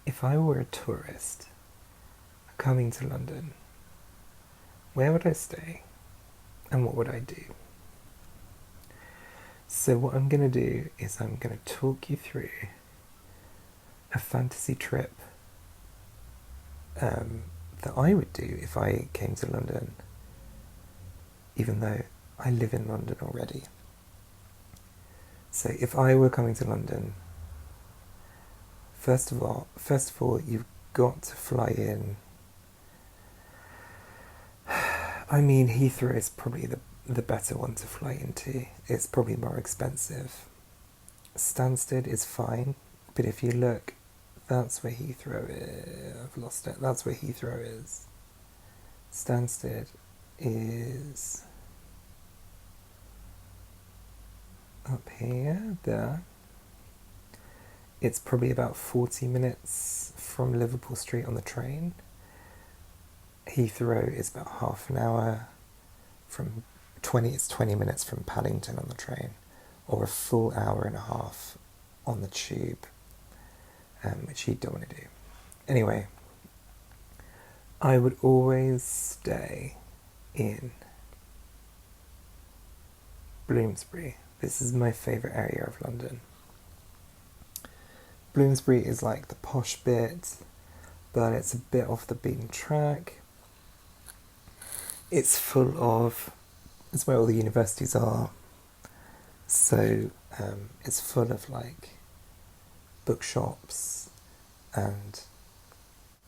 If I were a tourist coming to London, where would I stay and what would I do? So, what I'm going to do is I'm going to talk you through a fantasy trip that I would do if I came to London, even though I live in London already. So, if I were coming to London, first of all, you've got to fly in. I mean, Heathrow is probably the better one to fly into. It's probably more expensive. Stansted is fine, but if you look, that's where Heathrow is. I've lost it. That's where Heathrow is. Stansted is up here, there. It's probably about 40 minutes from Liverpool Street on the train. Heathrow is about half an hour from 20, it's 20 minutes from Paddington on the train, or a full hour and a half on the tube, which you don't want to do. Anyway, I would always stay in Bloomsbury. This is my favourite area of London. Bloomsbury is like the posh bit, but it's a bit off the beaten track. It's it's where all the universities are, so it's full of like bookshops and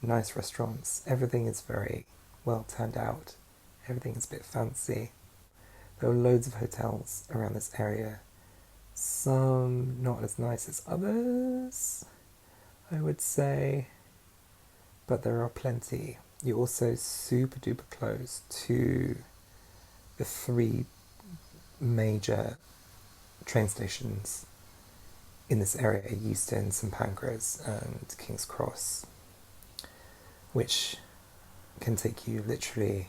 nice restaurants. Everything is very well turned out. Everything is a bit fancy. There are loads of hotels around this area. Some not as nice as others, I would say, but there are plenty. You're also super duper close to the three major train stations in this area: Euston, St Pancras and King's Cross, which can take you literally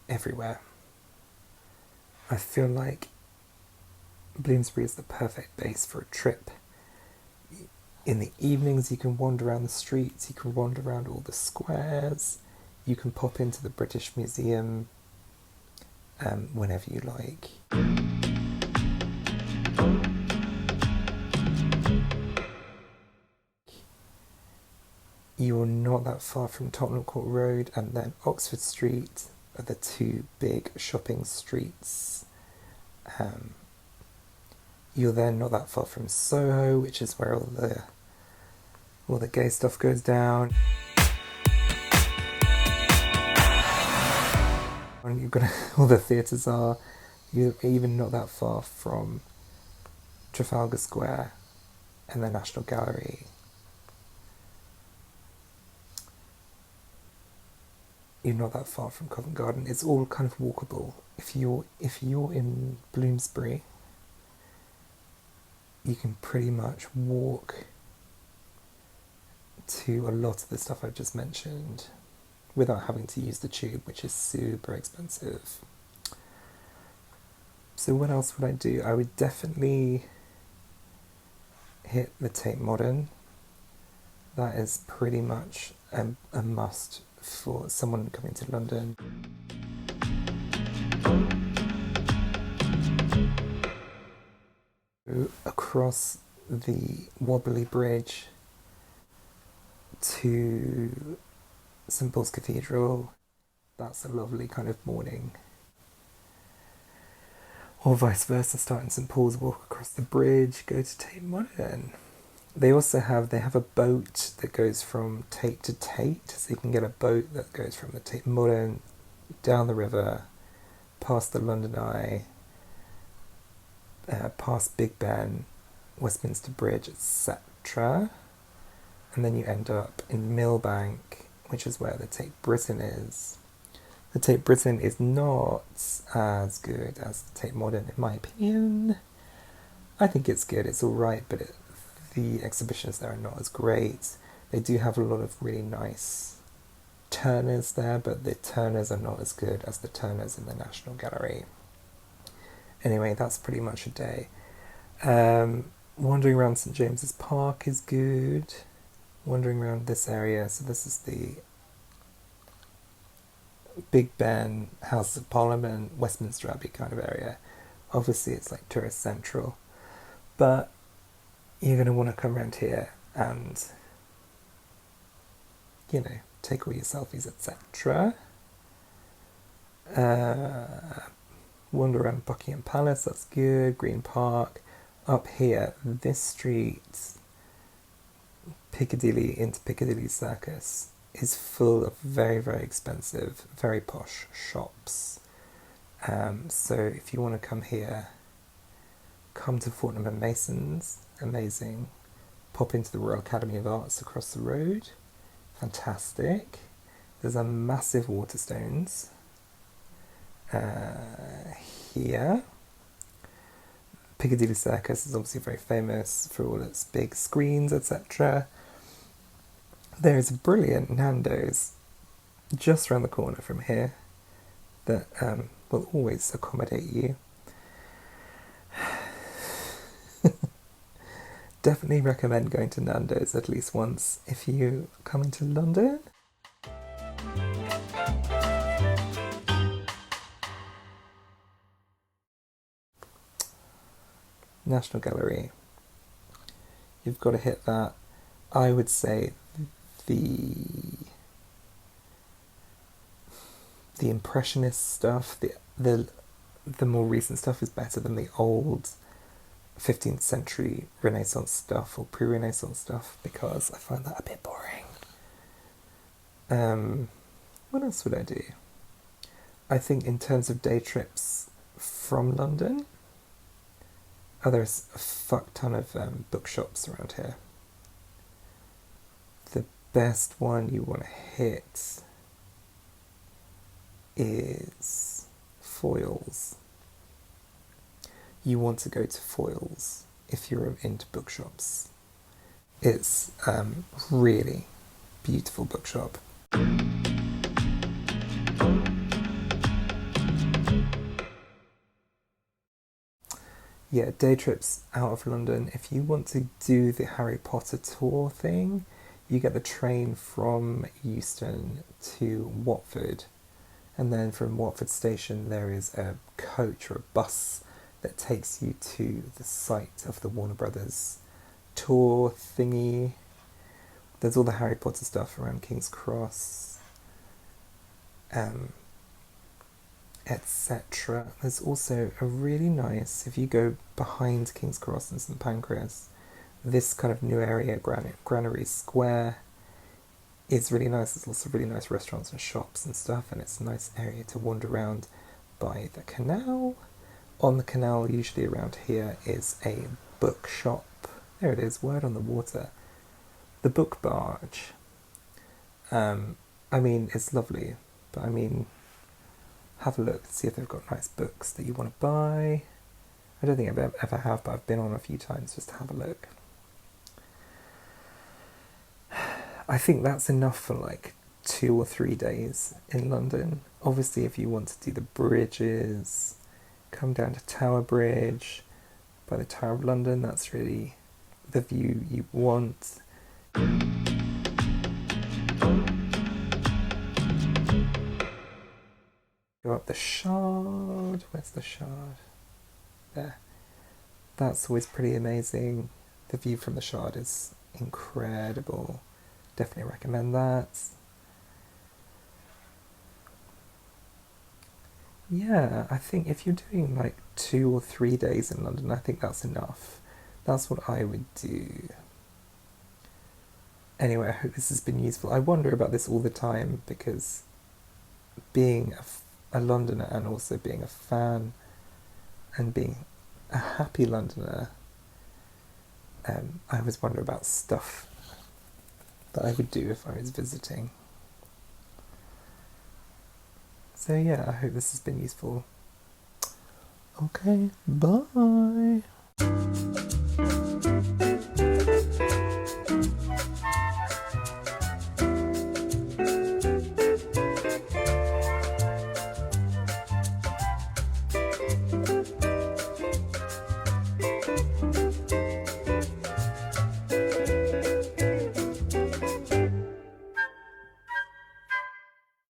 everywhere. I feel like Bloomsbury is the perfect base for a trip. In the evenings you can wander around the streets, you can wander around all the squares, you can pop into the British Museum whenever you like. You're not that far from Tottenham Court Road and then Oxford Street are the two big shopping streets. You're then not that far from Soho, which is where all the gay stuff goes down. And you've got all the theatres are. You're even not that far from Trafalgar Square and the National Gallery. You're not that far from Covent Garden. It's all kind of walkable. If you're in Bloomsbury, you can pretty much walk to a lot of the stuff I've just mentioned without having to use the tube, which is super expensive. So what else would I do? I would definitely hit the Tate Modern. That is pretty much a must for someone coming to London. Across the wobbly bridge to St Paul's Cathedral, that's a lovely kind of morning. Or vice versa, start in St Paul's, walk across the bridge, go to Tate Modern. They have a boat that goes from Tate to Tate, so you can get a boat that goes from the Tate Modern down the river, past the London Eye, past Big Ben, Westminster Bridge, etc. And then you end up in Millbank, which is where the Tate Britain is. The Tate Britain is not as good as the Tate Modern, in my opinion. I think it's good, it's alright, but the exhibitions there are not as great. They do have a lot of really nice Turners there, but the Turners are not as good as the Turners in the National Gallery. Anyway, that's pretty much a day. Wandering around St James's Park is good. wandering around this area. So this is the Big Ben, Houses of Parliament, Westminster Abbey kind of area. Obviously, it's like tourist central, but you're going to want to come around here and, you know, take all your selfies, etc. Wander around Buckingham Palace, that's good. Green Park. Up here, this street, Piccadilly into Piccadilly Circus, is full of very, very expensive, very posh shops. So if you want to come here, come to Fortnum and Mason's, amazing. Pop into the Royal Academy of Arts across the road, fantastic. There's a massive Waterstones here. Piccadilly Circus is obviously very famous for all its big screens, etc. There is a brilliant Nando's just around the corner from here that will always accommodate you. Definitely recommend going to Nando's at least once if you come into London. National Gallery. You've got to hit that. I would say the Impressionist stuff, the more recent stuff is better than the old 15th century Renaissance stuff or pre-Renaissance stuff, because I find that a bit boring. What else would I do? I think in terms of day trips from London, there's a fuck ton of bookshops around here. The best one you want to hit is Foyles. You want to go to Foyles if you're into bookshops. It's really beautiful bookshop. Yeah, day trips out of London. If you want to do the Harry Potter tour thing, you get the train from Euston to Watford. And then from Watford station, there is a coach or a bus that takes you to the site of the Warner Brothers tour thingy. There's all the Harry Potter stuff around King's Cross, etc. There's also a really nice, if you go behind King's Cross and St Pancras, this kind of new area, Granary Square, is really nice. There's also really nice restaurants and shops and stuff, and it's a nice area to wander around by the canal. On the canal, usually around here, is a bookshop. There it is, Word on the Water. The Book Barge. I mean, it's lovely, but I mean, have a look, see if they've got nice books that you want to buy. I don't think I ever have, but I've been on a few times just to have a look. I think that's enough for like 2 or 3 days in London. Obviously, if you want to do the bridges, come down to Tower Bridge, by the Tower of London, that's really the view you want. Go up the Shard. Where's the Shard? There. That's always pretty amazing. The view from the Shard is incredible. Definitely recommend that. Yeah, I think if you're doing like 2 or 3 days in London, I think that's enough. That's what I would do. Anyway, I hope this has been useful. I wonder about this all the time because being a Londoner and also being a fan and being a happy Londoner, I always wonder about stuff that I would do if I was visiting. So yeah, I hope this has been useful. Okay, bye.